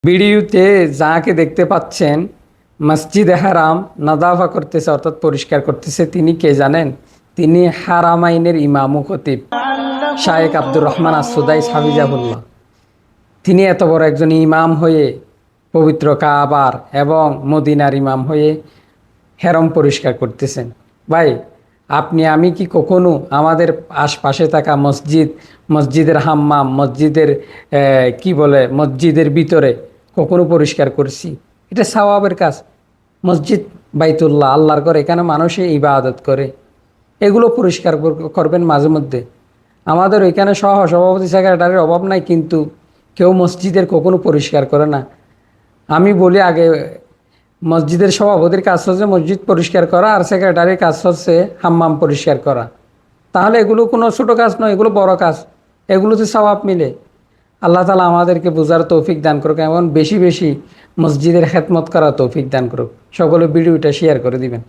ভিডিওতে যাকে দেখতে পাচ্ছেন মসজিদে হারাম নাদাফা করতেছে অর্থাৎ পরিষ্কার করতেছে, তিনি কে জানেন? তিনি হারামাইনের ইমাম ও খতিব শায়েখ আব্দুর রহমান আসুদাইস হাফিজাহুল্লাহ। তিনি এত বড় একজন ইমাম হয়ে পবিত্র কাবার এবং মদিনার ইমাম হয়ে হেরম পরিষ্কার করতেছেন। ভাই, আপনি আমি কি কখনো আমাদের আশপাশে থাকা মসজিদের হাম্মাম, মসজিদের কি বলে মসজিদের ভিতরে কখনো পরিষ্কার করছি? এটা সওয়াবের কাজ। মসজিদ বাইতুল্লাহ, আল্লাহর ঘর, এখানে মানুষে ইবাদত করে, এগুলো পরিষ্কার করবেন মাঝে মধ্যে। আমাদের ওইখানে সভাপতি সেক্রেটারির অভাব নাই, কিন্তু কেউ মসজিদের কখনো পরিষ্কার করে না। আমি বলি আগে, মসজিদের সভাপতির কাজ হচ্ছে মসজিদ পরিষ্কার করা, আর সেক্রেটারির কাজ হচ্ছে হাম্মাম পরিষ্কার করা। তাহলে এগুলো কোনো ছোটো কাজ নয়, এগুলো বড় কাজ, এগুলোতে সওয়াব মিলে। আল্লাহ তাআলা আমাদেরকে বোঝার তৌফিক দান করুক এবং বেশি বেশি মসজিদের খেদমত করার তৌফিক দান করুক। সকলে ভিডিওটা শেয়ার করে দিবেন।